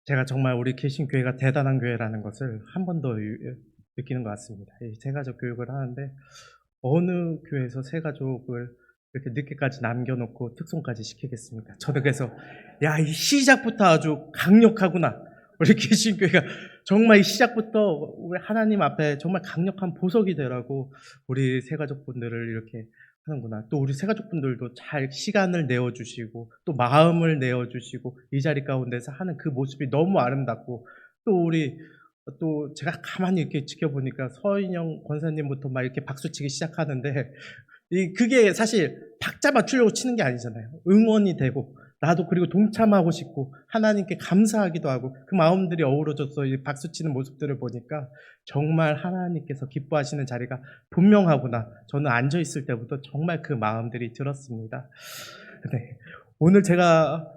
제가 정말 우리 개신교회가 대단한 교회라는 것을 한 번 더 느끼는 것 같습니다. 이 새가족 교육을 하는데 어느 교회에서 새가족을 이렇게 늦게까지 남겨놓고 특송까지 시키겠습니까? 저도 그래서 야, 이 시작부터 아주 강력하구나. 우리 개신교회가 정말 이 시작부터 우리 하나님 앞에 정말 강력한 보석이 되라고 우리 새가족분들을 이렇게 하는구나. 또 우리 새가족분들도 잘 시간을 내어주시고 또 마음을 내어주시고 이 자리 가운데서 하는 그 모습이 너무 아름답고, 또 제가 가만히 이렇게 지켜보니까 서인영 권사님부터 막 이렇게 박수치기 시작하는데, 그게 사실 박자 맞추려고 치는 게 아니잖아요. 응원이 되고 나도 그리고 동참하고 싶고 하나님께 감사하기도 하고 그 마음들이 어우러져서 이 박수치는 모습들을 보니까 정말 하나님께서 기뻐하시는 자리가 분명하구나. 저는 앉아 있을 때부터 정말 그 마음들이 들었습니다. 네. 오늘 제가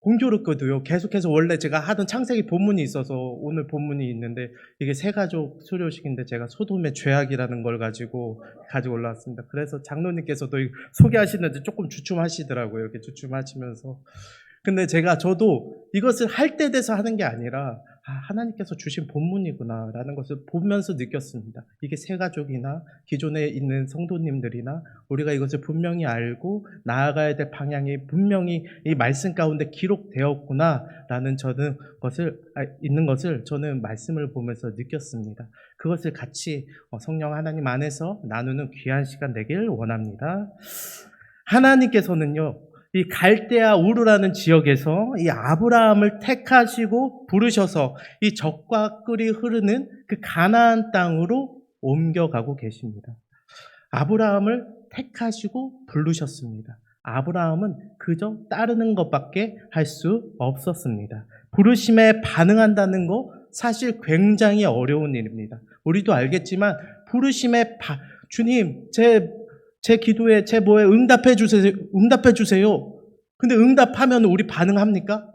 공교롭게도요, 계속해서 원래 제가 하던 창세기 본문이 있어서 오늘 본문이 있는데, 이게 새가족 수료식인데 제가 소돔의 죄악이라는 걸 가지고 올라왔습니다. 그래서 장로님께서도 소개하시는데 조금 주춤하시더라고요. 이렇게 주춤하시면서. 근데 저도 이것을 할 때 돼서 하는 게 아니라 하나님께서 주신 본문이구나라는 것을 보면서 느꼈습니다. 이게 새가족이나 기존에 있는 성도님들이나 우리가 이것을 분명히 알고 나아가야 될 방향이 분명히 이 말씀 가운데 기록되었구나라는 있는 것을 저는 말씀을 보면서 느꼈습니다. 그것을 같이 성령 하나님 안에서 나누는 귀한 시간 되길 원합니다. 하나님께서는요, 이 갈대아 우르라는 지역에서 이 아브라함을 택하시고 부르셔서 이 적과 꿀이 흐르는 그 가나안 땅으로 옮겨가고 계십니다. 아브라함을 택하시고 부르셨습니다. 아브라함은 그저 따르는 것밖에 할 수 없었습니다. 부르심에 반응한다는 거 사실 굉장히 어려운 일입니다. 우리도 알겠지만 주님, 제 기도에 제 뭐에 응답해 주세요. 근데 응답하면 우리 반응합니까?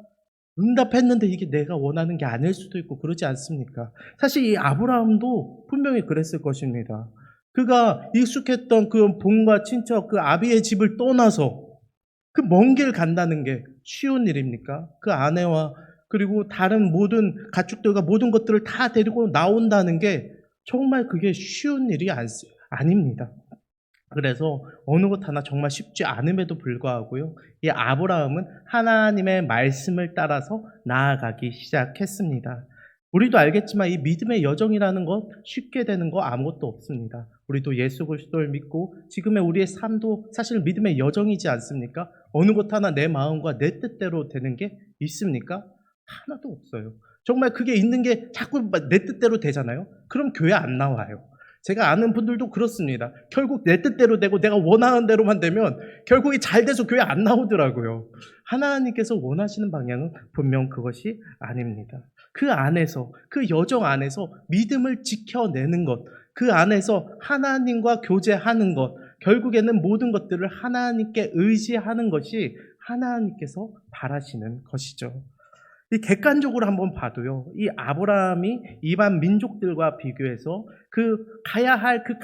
응답했는데 이게 내가 원하는 게 아닐 수도 있고 그러지 않습니까? 사실 이 아브라함도 분명히 그랬을 것입니다. 그가 익숙했던 그 본과 친척, 그 아비의 집을 떠나서 그 먼 길 간다는 게 쉬운 일입니까? 그 아내와 그리고 다른 모든 가축들과 모든 것들을 다 데리고 나온다는 게 정말 그게 쉬운 일이 아닙니다. 그래서 어느 것 하나 정말 쉽지 않음에도 불구하고요, 이 아브라함은 하나님의 말씀을 따라서 나아가기 시작했습니다. 우리도 알겠지만 이 믿음의 여정이라는 것 쉽게 되는 거 아무것도 없습니다. 우리도 예수 그리스도를 믿고 지금의 우리의 삶도 사실 믿음의 여정이지 않습니까? 어느 것 하나 내 마음과 내 뜻대로 되는 게 있습니까? 하나도 없어요. 정말 그게 있는 게 자꾸 내 뜻대로 되잖아요. 그럼 교회 안 나와요. 제가 아는 분들도 그렇습니다. 결국 내 뜻대로 되고 내가 원하는 대로만 되면 결국이 잘 돼서 교회 안 나오더라고요. 하나님께서 원하시는 방향은 분명 그것이 아닙니다. 그 안에서, 그 여정 안에서 믿음을 지켜내는 것, 그 안에서 하나님과 교제하는 것, 결국에는 모든 것들을 하나님께 의지하는 것이 하나님께서 바라시는 것이죠. 이 객관적으로 한번 봐도요, 이 아브라함이 이방 민족들과 비교해서 가야 할 그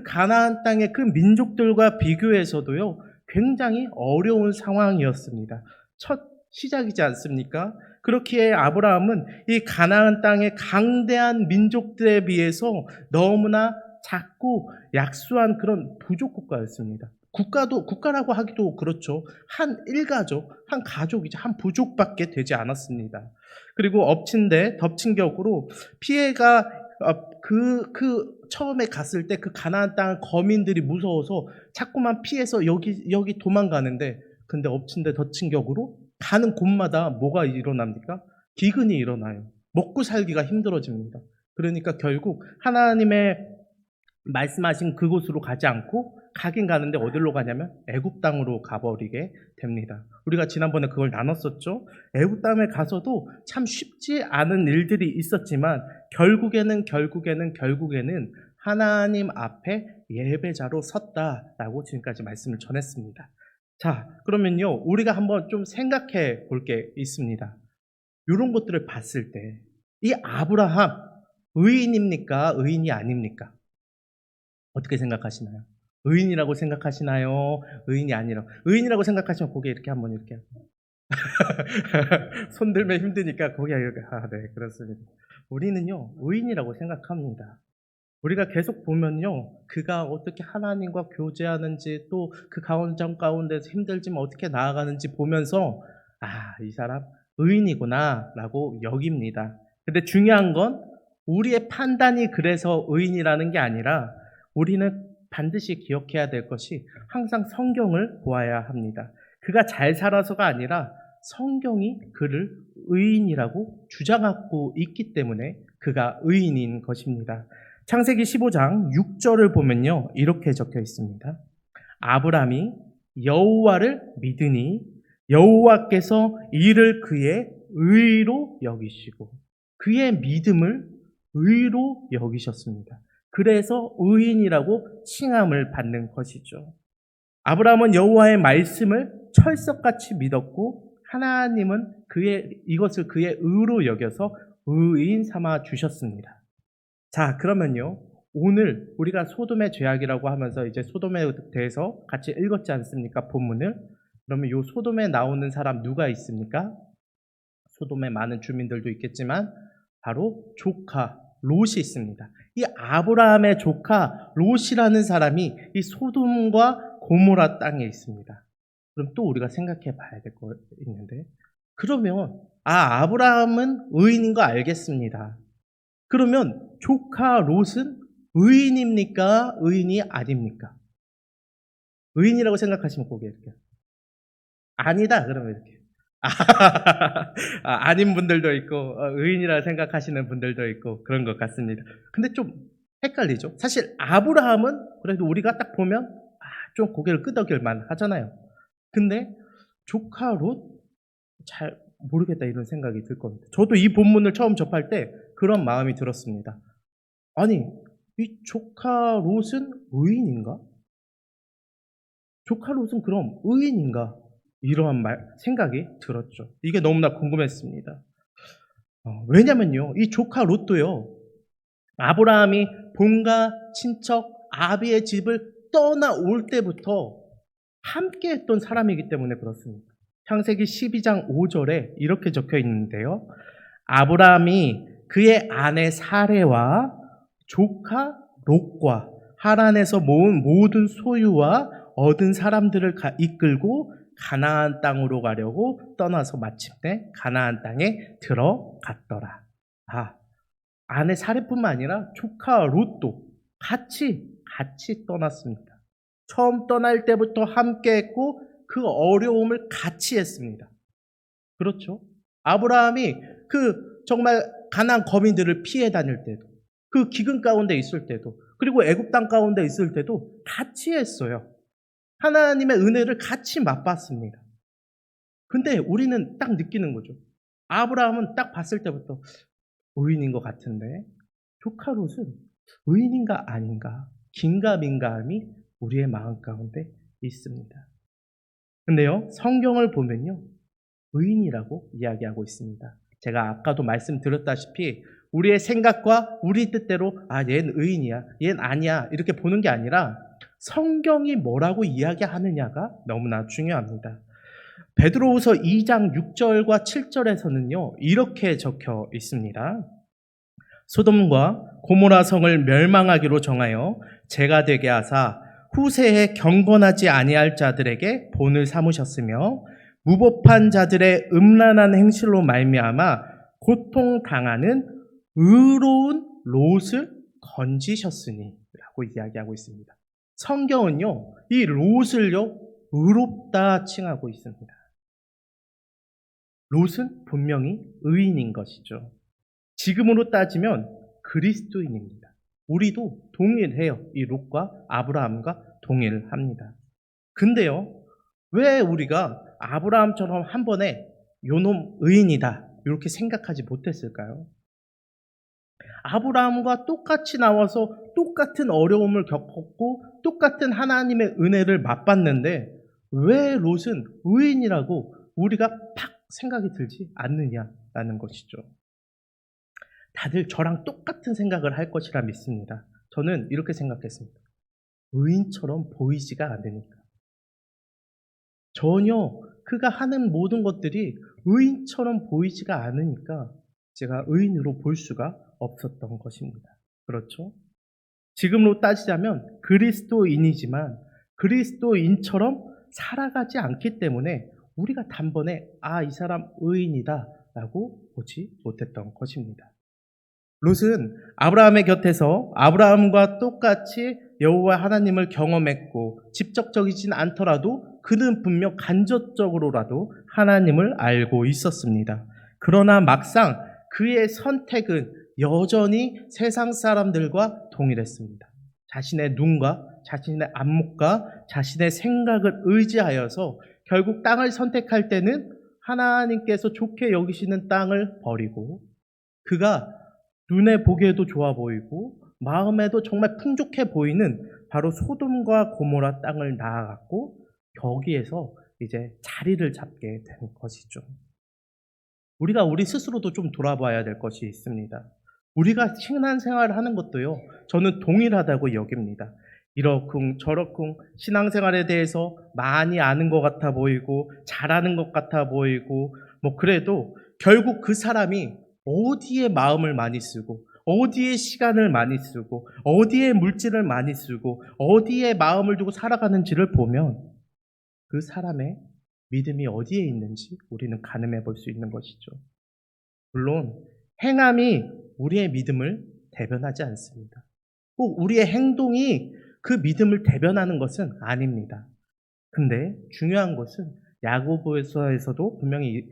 가나안 땅의 그 민족들과 비교해서도요, 굉장히 어려운 상황이었습니다. 첫 시작이지 않습니까? 그렇기에 아브라함은 이 가나안 땅의 강대한 민족들에 비해서 너무나 작고 약소한 그런 부족 국가였습니다. 국가라고 하기도 그렇죠. 한 일가족, 한 가족이지 한 부족밖에 되지 않았습니다. 그리고 엎친 데 덮친 격으로 피해가 처음에 갔을 때 그 가나안 땅 거민들이 무서워서 자꾸만 피해서 여기 도망가는데, 근데 엎친 데 덮친 격으로 가는 곳마다 뭐가 일어납니까? 기근이 일어나요. 먹고 살기가 힘들어집니다. 그러니까 결국 하나님의 말씀하신 그곳으로 가지 않고 가긴 가는데 어디로 가냐면 애굽 땅으로 가버리게 됩니다. 우리가 지난번에 그걸 나눴었죠. 애굽 땅에 가서도 참 쉽지 않은 일들이 있었지만 결국에는 하나님 앞에 예배자로 섰다라고 지금까지 말씀을 전했습니다. 자, 그러면요, 우리가 한번 좀 생각해 볼 게 있습니다. 이런 것들을 봤을 때 이 아브라함 의인입니까? 의인이 아닙니까? 어떻게 생각하시나요? 의인이라고 생각하시나요? 의인이 아니라 의인이라고 생각하시면 고개 이렇게 한번 이렇게 손 들면 힘드니까 거기가 이렇게 네, 그렇습니다. 우리는요, 의인이라고 생각합니다. 우리가 계속 보면요, 그가 어떻게 하나님과 교제하는지 또 그 과정 가운데서 힘들지만 어떻게 나아가는지 보면서 이 사람 의인이구나라고 여깁니다. 근데 중요한 건 우리의 판단이 그래서 의인이라는 게 아니라 우리는 반드시 기억해야 될 것이 항상 성경을 보아야 합니다. 그가 잘 살아서가 아니라 성경이 그를 의인이라고 주장하고 있기 때문에 그가 의인인 것입니다. 창세기 15장 6절을 보면요, 이렇게 적혀 있습니다. 아브람이 여호와를 믿으니 여호와께서 이를 그의 의로 여기시고 그의 믿음을 의로 여기셨습니다. 그래서 의인이라고 칭함을 받는 것이죠. 아브라함은 여호와의 말씀을 철석같이 믿었고 하나님은 이것을 그의 의로 여겨서 의인 삼아 주셨습니다. 자, 그러면요, 오늘 우리가 소돔의 죄악이라고 하면서 이제 소돔에 대해서 같이 읽었지 않습니까? 본문을. 그러면 이 소돔에 나오는 사람 누가 있습니까? 소돔에 많은 주민들도 있겠지만 바로 조카 롯이 있습니다. 이 아브라함의 조카 롯이라는 사람이 이 소돔과 고모라 땅에 있습니다. 그럼 또 우리가 생각해 봐야 될 거 있는데, 그러면 아브라함은 의인인 거 알겠습니다. 그러면 조카 롯은 의인입니까? 의인이 아닙니까? 의인이라고 생각하시면 고개 이렇게. 아니다. 그러면 이렇게. 아닌 분들도 있고 의인이라 생각하시는 분들도 있고 그런 것 같습니다. 근데 좀 헷갈리죠. 사실 아브라함은 그래도 우리가 딱 보면 좀 고개를 끄덕일만 하잖아요. 근데 조카 롯 잘 모르겠다 이런 생각이 들 겁니다. 저도 이 본문을 처음 접할 때 그런 마음이 들었습니다. 아니, 이 조카 롯은 의인인가? 조카 롯은 그럼 의인인가? 이러한 생각이 들었죠. 이게 너무나 궁금했습니다. 왜냐면요, 이 조카 롯도요, 아브라함이 본가 친척 아비의 집을 떠나올 때부터 함께 했던 사람이기 때문에 그렇습니다. 창세기 12장 5절에 이렇게 적혀 있는데요. 아브라함이 그의 아내 사레와 조카 롯과 하란에서 모은 모든 소유와 얻은 사람들을 이끌고 가나안 땅으로 가려고 떠나서 마침내 가나안 땅에 들어갔더라. 아내 사레뿐만 아니라 조카 롯도 같이 떠났습니다. 처음 떠날 때부터 함께 했고 그 어려움을 같이 했습니다. 그렇죠? 아브라함이 정말 가나안 거민들을 피해 다닐 때도, 그 기근 가운데 있을 때도, 그리고 애굽 땅 가운데 있을 때도 같이 했어요. 하나님의 은혜를 같이 맛봤습니다. 근데 우리는 딱 느끼는 거죠. 아브라함은 딱 봤을 때부터 의인인 것 같은데 조카 롯은 의인인가 아닌가 긴가민가함이 우리의 마음 가운데 있습니다. 근데요, 성경을 보면요, 의인이라고 이야기하고 있습니다. 제가 아까도 말씀드렸다시피 우리의 생각과 우리 뜻대로 얘는 의인이야, 얘는 아니야 이렇게 보는 게 아니라 성경이 뭐라고 이야기하느냐가 너무나 중요합니다. 베드로후서 2장 6절과 7절에서는요, 이렇게 적혀 있습니다. 소돔과 고모라 성을 멸망하기로 정하여 죄가 되게 하사 후세에 경건하지 아니할 자들에게 본을 삼으셨으며 무법한 자들의 음란한 행실로 말미암아 고통당하는 의로운 롯을 건지셨으니 라고 이야기하고 있습니다. 성경은요, 이 롯을요, 의롭다 칭하고 있습니다. 롯은 분명히 의인인 것이죠. 지금으로 따지면 그리스도인입니다. 우리도 동일해요. 이 롯과 아브라함과 동일합니다. 근데요, 왜 우리가 아브라함처럼 한 번에 요놈 의인이다 이렇게 생각하지 못했을까요? 아브라함과 똑같이 나와서 똑같은 어려움을 겪었고 똑같은 하나님의 은혜를 맛봤는데 왜 롯은 의인이라고 우리가 팍 생각이 들지 않느냐라는 것이죠. 다들 저랑 똑같은 생각을 할 것이라 믿습니다. 저는 이렇게 생각했습니다. 의인처럼 보이지가 않으니까. 전혀 그가 하는 모든 것들이 의인처럼 보이지가 않으니까 제가 의인으로 볼 수가 없었던 것입니다. 그렇죠? 지금으로 따지자면 그리스도인이지만 그리스도인처럼 살아가지 않기 때문에 우리가 단번에 이 사람 의인이다 라고 보지 못했던 것입니다. 롯은 아브라함의 곁에서 아브라함과 똑같이 여호와 하나님을 경험했고 직접적이진 않더라도 그는 분명 간접적으로라도 하나님을 알고 있었습니다. 그러나 막상 그의 선택은 여전히 세상 사람들과 동일했습니다. 자신의 눈과 자신의 안목과 자신의 생각을 의지하여서 결국 땅을 선택할 때는 하나님께서 좋게 여기시는 땅을 버리고 그가 눈에 보기에도 좋아 보이고 마음에도 정말 풍족해 보이는 바로 소돔과 고모라 땅을 나아갔고 거기에서 이제 자리를 잡게 된 것이죠. 우리가 우리 스스로도 좀 돌아봐야 될 것이 있습니다. 우리가 신앙생활을 하는 것도요, 저는 동일하다고 여깁니다. 이러쿵 저러쿵 신앙생활에 대해서 많이 아는 것 같아 보이고 잘하는 것 같아 보이고 그래도 결국 그 사람이 어디에 마음을 많이 쓰고 어디에 시간을 많이 쓰고 어디에 물질을 많이 쓰고 어디에 마음을 두고 살아가는지를 보면 그 사람의 믿음이 어디에 있는지 우리는 가늠해 볼 수 있는 것이죠. 물론 행함이 우리의 믿음을 대변하지 않습니다. 꼭 우리의 행동이 그 믿음을 대변하는 것은 아닙니다. 근데 중요한 것은 야고보서에서도 분명히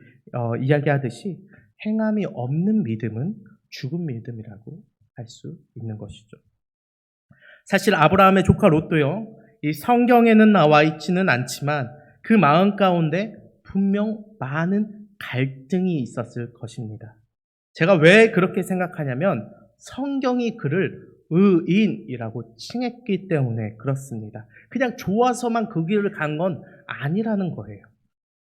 이야기하듯이 행함이 없는 믿음은 죽은 믿음이라고 할 수 있는 것이죠. 사실 아브라함의 조카 롯도요, 이 성경에는 나와 있지는 않지만 그 마음 가운데 분명 많은 갈등이 있었을 것입니다. 제가 왜 그렇게 생각하냐면 성경이 그를 의인이라고 칭했기 때문에 그렇습니다. 그냥 좋아서만 그 길을 간 건 아니라는 거예요.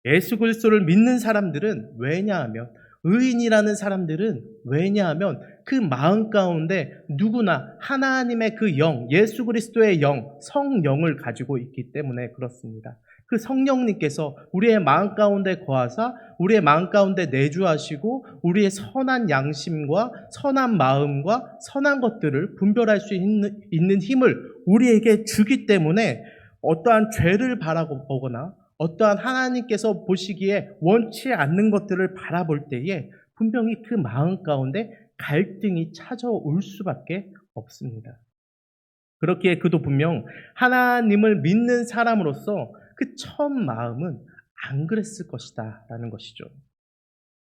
예수 그리스도를 믿는 사람들은 왜냐하면 의인이라는 사람들은 왜냐하면 그 마음 가운데 누구나 하나님의 그 영, 예수 그리스도의 영, 성령을 가지고 있기 때문에 그렇습니다. 그 성령님께서 우리의 마음 가운데 거하사 우리의 마음 가운데 내주하시고 우리의 선한 양심과 선한 마음과 선한 것들을 분별할 수 있는 힘을 우리에게 주기 때문에 어떠한 죄를 바라보거나 어떠한 하나님께서 보시기에 원치 않는 것들을 바라볼 때에 분명히 그 마음 가운데 갈등이 찾아올 수밖에 없습니다. 그렇기에 그도 분명 하나님을 믿는 사람으로서 그 첫 마음은 안 그랬을 것이다 라는 것이죠.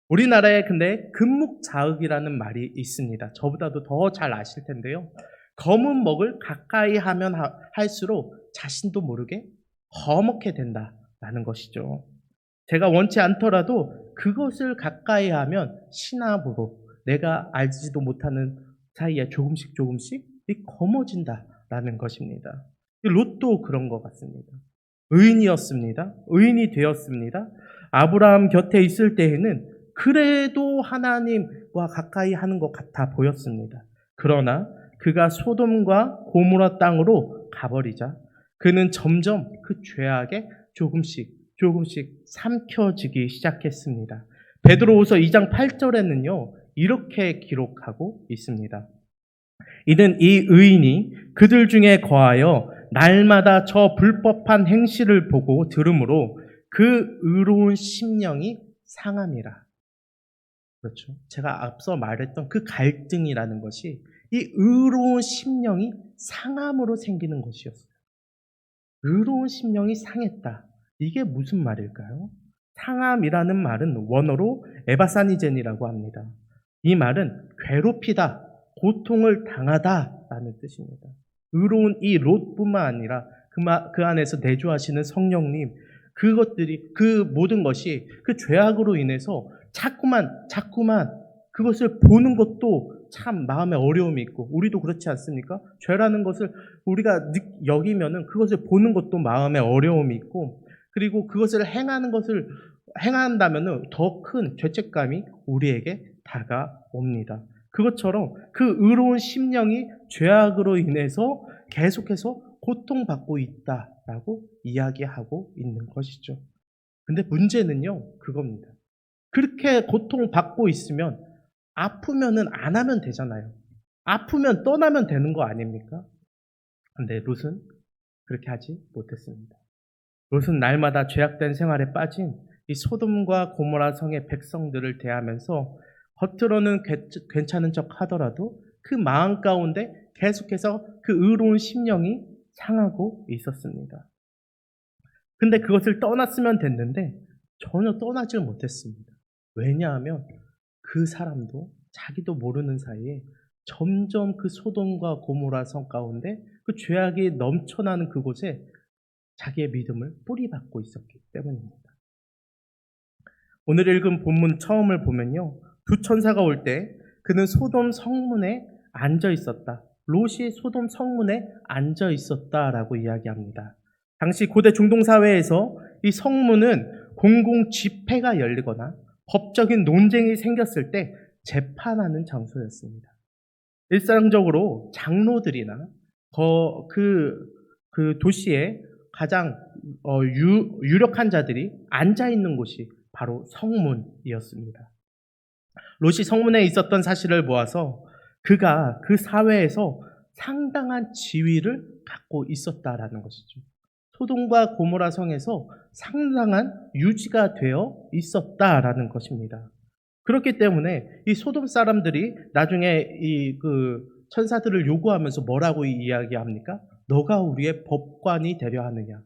우리나라에 근데 금묵자흑이라는 말이 있습니다. 저보다도 더 잘 아실 텐데요. 검은 먹을 가까이 하면 할수록 자신도 모르게 거먹게 된다라는 것이죠. 제가 원치 않더라도 그것을 가까이 하면 신압으로 내가 알지도 못하는 사이에 조금씩 검어진다라는 것입니다. 롯도 그런 것 같습니다. 의인이었습니다. 의인이 되었습니다. 아브라함 곁에 있을 때에는 그래도 하나님과 가까이 하는 것 같아 보였습니다. 그러나 그가 소돔과 고모라 땅으로 가버리자 그는 점점 그 죄악에 조금씩 삼켜지기 시작했습니다. 베드로후서 2장 8절에는요 이렇게 기록하고 있습니다. 이는 이 의인이 그들 중에 거하여 날마다 저 불법한 행실을 보고 들으므로 그 의로운 심령이 상함이라. 그렇죠. 제가 앞서 말했던 그 갈등이라는 것이 이 의로운 심령이 상함으로 생기는 것이었어요. 의로운 심령이 상했다. 이게 무슨 말일까요? 상함이라는 말은 원어로 에바사니젠이라고 합니다. 이 말은 괴롭히다, 고통을 당하다라는 뜻입니다. 의로운 이 롯뿐만 아니라 그 안에서 내주하시는 성령님, 그것들이 그 모든 것이 그 죄악으로 인해서 자꾸만 그것을 보는 것도 참 마음에 어려움이 있고 우리도 그렇지 않습니까? 죄라는 것을 우리가 여기면은 그것을 보는 것도 마음에 어려움이 있고 그리고 그것을 행한다면은 더 큰 죄책감이 우리에게 다가옵니다. 그것처럼 그 의로운 심령이 죄악으로 인해서 계속해서 고통받고 있다라고 이야기하고 있는 것이죠. 근데 문제는요, 그겁니다. 그렇게 고통받고 있으면 아프면은 안 하면 되잖아요. 아프면 떠나면 되는 거 아닙니까? 근데 롯은 그렇게 하지 못했습니다. 롯은 날마다 죄악된 생활에 빠진 이 소돔과 고모라 성의 백성들을 대하면서 겉으로는 괜찮은 척 하더라도 그 마음 가운데 계속해서 그 의로운 심령이 상하고 있었습니다. 근데 그것을 떠났으면 됐는데 전혀 떠나질 못했습니다. 왜냐하면 그 사람도 자기도 모르는 사이에 점점 그 소돔과 고모라 성 가운데 그 죄악이 넘쳐나는 그곳에 자기의 믿음을 뿌리박고 있었기 때문입니다. 오늘 읽은 본문 처음을 보면요, 두 천사가 올 때 그는 소돔 성문에 앉아 있었다. 롯이 소돔 성문에 앉아 있었다라고 이야기합니다. 당시 고대 중동 사회에서 이 성문은 공공 집회가 열리거나 법적인 논쟁이 생겼을 때 재판하는 장소였습니다. 일상적으로 장로들이나 그 도시의 가장 유력한 자들이 앉아 있는 곳이 바로 성문이었습니다. 롯이 성문에 있었던 사실을 모아서 그가 그 사회에서 상당한 지위를 갖고 있었다라는 것이죠. 소돔과 고모라 성에서 상당한 유지가 되어 있었다라는 것입니다. 그렇기 때문에 이 소돔 사람들이 나중에 이 그 천사들을 요구하면서 뭐라고 이야기합니까? 너가 우리의 법관이 되려 하느냐.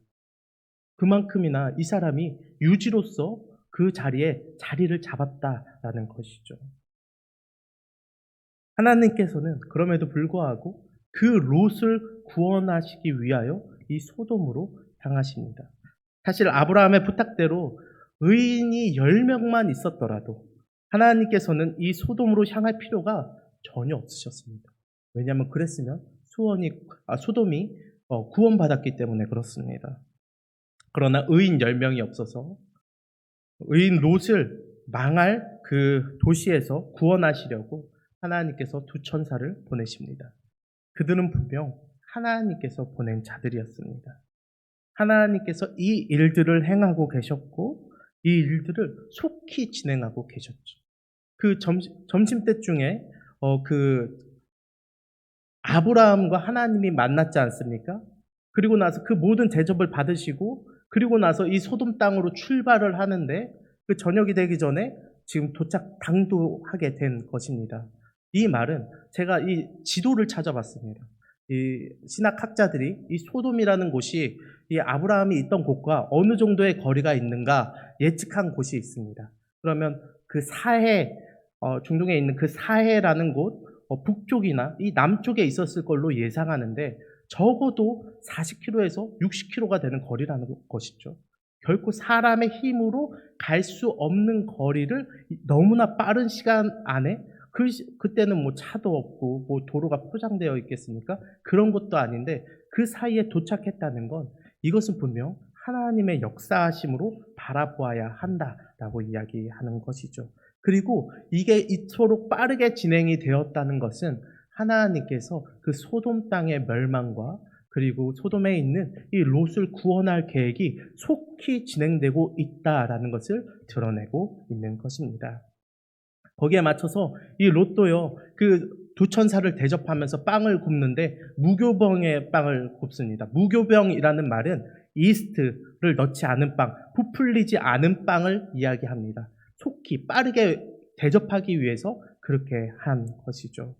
그만큼이나 이 사람이 유지로서 그 자리에 자리를 잡았다라는 것이죠. 하나님께서는 그럼에도 불구하고 그 롯을 구원하시기 위하여 이 소돔으로 향하십니다. 사실 아브라함의 부탁대로 의인이 10명만 있었더라도 하나님께서는 이 소돔으로 향할 필요가 전혀 없으셨습니다. 왜냐하면 그랬으면 소돔이 구원받았기 때문에 그렇습니다. 그러나 의인 10명이 없어서 의인 롯을 망할 그 도시에서 구원하시려고 하나님께서 두 천사를 보내십니다. 그들은 분명 하나님께서 보낸 자들이었습니다. 하나님께서 이 일들을 행하고 계셨고 이 일들을 속히 진행하고 계셨죠. 그 점심때쯤에 그 아브라함과 하나님이 만났지 않습니까? 그리고 나서 그 모든 대접을 받으시고 그리고 나서 이 소돔 땅으로 출발을 하는데 그 저녁이 되기 전에 지금 당도하게 된 것입니다. 이 말은 제가 이 지도를 찾아봤습니다. 이 신학학자들이 이 소돔이라는 곳이 이 아브라함이 있던 곳과 어느 정도의 거리가 있는가 예측한 곳이 있습니다. 그러면 그 중동에 있는 그 사해라는 곳 북쪽이나 이 남쪽에 있었을 걸로 예상하는데 적어도 40km에서 60km가 되는 거리라는 것이죠. 결코 사람의 힘으로 갈 수 없는 거리를 너무나 빠른 시간 안에 그때는 뭐 차도 없고 뭐 도로가 포장되어 있겠습니까? 그런 것도 아닌데 그 사이에 도착했다는 건 이것은 분명 하나님의 역사하심으로 바라보아야 한다라고 이야기하는 것이죠. 그리고 이게 이토록 빠르게 진행이 되었다는 것은 하나님께서 그 소돔 땅의 멸망과 그리고 소돔에 있는 이 롯을 구원할 계획이 속히 진행되고 있다라는 것을 드러내고 있는 것입니다. 거기에 맞춰서 이 롯도요, 그 두 천사를 대접하면서 빵을 굽는데 무교병의 빵을 굽습니다. 무교병이라는 말은 이스트를 넣지 않은 빵, 부풀리지 않은 빵을 이야기합니다. 속히 빠르게 대접하기 위해서 그렇게 한 것이죠.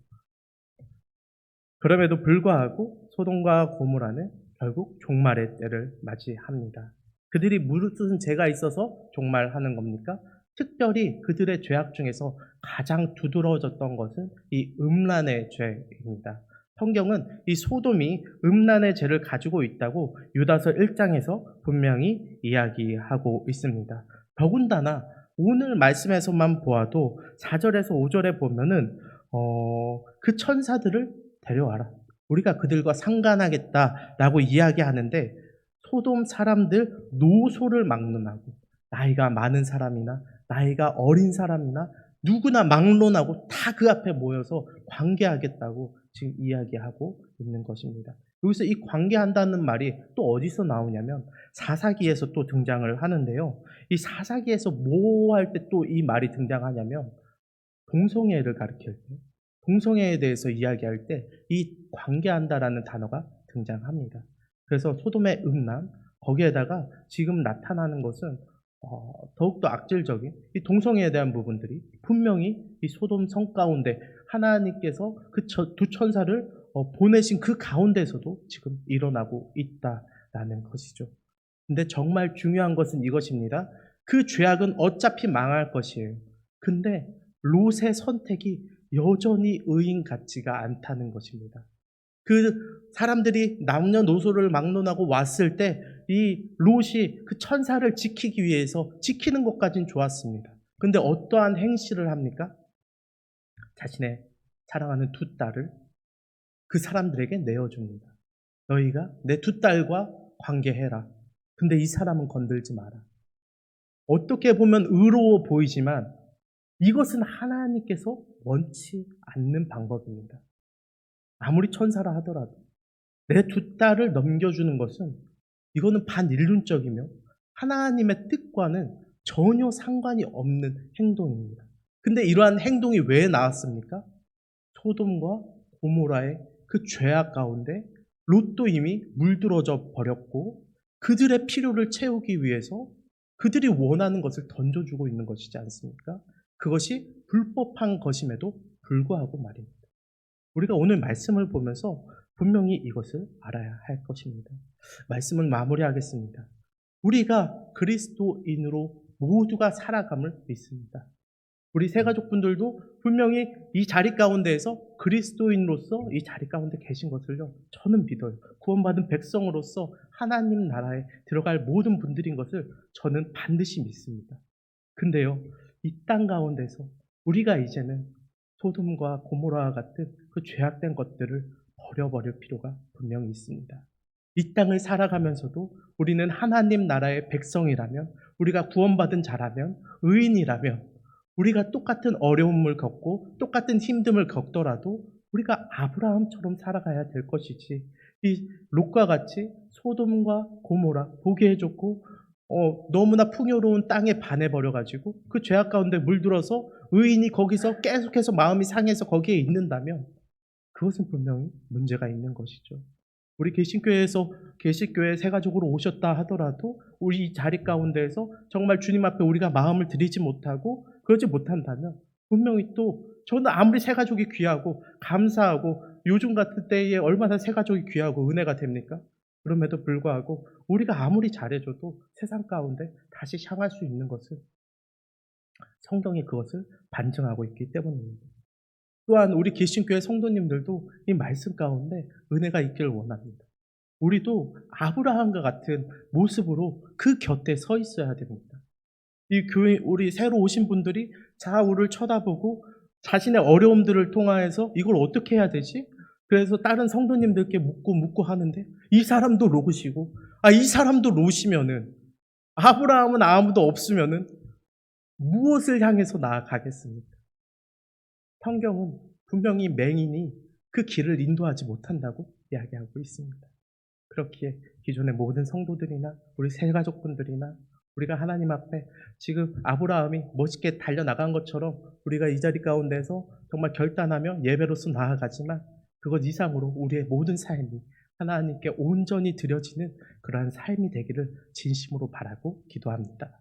그럼에도 불구하고 소돔과 고모라는 결국 종말의 때를 맞이합니다. 그들이 무슨 죄가 있어서 종말하는 겁니까? 특별히 그들의 죄악 중에서 가장 두드러졌던 것은 이 음란의 죄입니다. 성경은 이 소돔이 음란의 죄를 가지고 있다고 유다서 1장에서 분명히 이야기하고 있습니다. 더군다나 오늘 말씀에서만 보아도 4절에서 5절에 보면은 그 천사들을 데려와라. 우리가 그들과 상관하겠다라고 이야기하는데 소돔 사람들 노소를 막론하고 나이가 많은 사람이나 나이가 어린 사람이나 누구나 막론하고 다 그 앞에 모여서 관계하겠다고 지금 이야기하고 있는 것입니다. 여기서 이 관계한다는 말이 또 어디서 나오냐면 사사기에서 또 등장을 하는데요. 이 사사기에서 뭐 할 때 또 이 말이 등장하냐면 동성애를 가리킬 때, 동성애에 대해서 이야기할 때 이 관계한다라는 단어가 등장합니다. 그래서 소돔의 음란, 거기에다가 지금 나타나는 것은 더욱더 악질적인 이 동성애에 대한 부분들이 분명히 이 소돔 성 가운데 하나님께서 그 두 천사를 보내신 그 가운데서도 지금 일어나고 있다라는 것이죠. 근데 정말 중요한 것은 이것입니다. 그 죄악은 어차피 망할 것이에요. 근데 롯의 선택이 여전히 의인 같지가 않다는 것입니다. 그 사람들이 남녀노소를 막론하고 왔을 때 이 롯이 그 천사를 지키기 위해서 지키는 것까진 좋았습니다. 근데 어떠한 행실을 합니까? 자신의 사랑하는 두 딸을 그 사람들에게 내어줍니다. 너희가 내 두 딸과 관계해라. 근데 이 사람은 건들지 마라. 어떻게 보면 의로워 보이지만 이것은 하나님께서 원치 않는 방법입니다. 아무리 천사라 하더라도 내 두 딸을 넘겨주는 것은 이거는 반인륜적이며 하나님의 뜻과는 전혀 상관이 없는 행동입니다. 근데 이러한 행동이 왜 나왔습니까? 소돔과 고모라의 그 죄악 가운데 롯도 이미 물들어져 버렸고 그들의 필요를 채우기 위해서 그들이 원하는 것을 던져주고 있는 것이지 않습니까? 그것이 불법한 것임에도 불구하고 말입니다. 우리가 오늘 말씀을 보면서 분명히 이것을 알아야 할 것입니다. 말씀은 마무리하겠습니다. 우리가 그리스도인으로 모두가 살아감을 믿습니다. 우리 새가족분들도 분명히 이 자리 가운데에서 그리스도인으로서 이 자리 가운데 계신 것을요, 저는 믿어요. 구원받은 백성으로서 하나님 나라에 들어갈 모든 분들인 것을 저는 반드시 믿습니다. 근데요, 이 땅 가운데서 우리가 이제는 소돔과 고모라와 같은 그 죄악된 것들을 버려버릴 필요가 분명히 있습니다. 이 땅을 살아가면서도 우리는 하나님 나라의 백성이라면, 우리가 구원받은 자라면, 의인이라면 우리가 똑같은 어려움을 겪고 똑같은 힘듦을 겪더라도 우리가 아브라함처럼 살아가야 될 것이지, 이 롯과 같이 소돔과 고모라 보기에 좋고 너무나 풍요로운 땅에 반해버려가지고 그 죄악 가운데 물들어서 의인이 거기서 계속해서 마음이 상해서 거기에 있는다면 그것은 분명히 문제가 있는 것이죠. 우리 개신교회 새가족으로 오셨다 하더라도 우리 이 자리 가운데에서 정말 주님 앞에 우리가 마음을 드리지 못하고 그러지 못한다면 분명히 또 저는 아무리 새가족이 귀하고 감사하고 요즘 같은 때에 얼마나 새가족이 귀하고 은혜가 됩니까? 그럼에도 불구하고 우리가 아무리 잘해줘도 세상 가운데 다시 향할 수 있는 것은 성경이 그것을 반증하고 있기 때문입니다. 또한 우리 개신교회 성도님들도 이 말씀 가운데 은혜가 있기를 원합니다. 우리도 아브라함과 같은 모습으로 그 곁에 서 있어야 됩니다. 이 교회, 우리 새로 오신 분들이 좌우를 쳐다보고 자신의 어려움들을 통하여서 이걸 어떻게 해야 되지? 그래서 다른 성도님들께 묻고 하는데 이 사람도 롯이고 이 사람도 롯이면은 아브라함은 아무도 없으면은 무엇을 향해서 나아가겠습니까? 성경은 분명히 맹인이 그 길을 인도하지 못한다고 이야기하고 있습니다. 그렇기에 기존의 모든 성도들이나 우리 새가족분들이나 우리가 하나님 앞에 지금 아브라함이 멋있게 달려나간 것처럼 우리가 이 자리 가운데서 정말 결단하며 예배로서 나아가지만 그것 이상으로 우리의 모든 삶이 하나님께 온전히 드려지는 그러한 삶이 되기를 진심으로 바라고 기도합니다.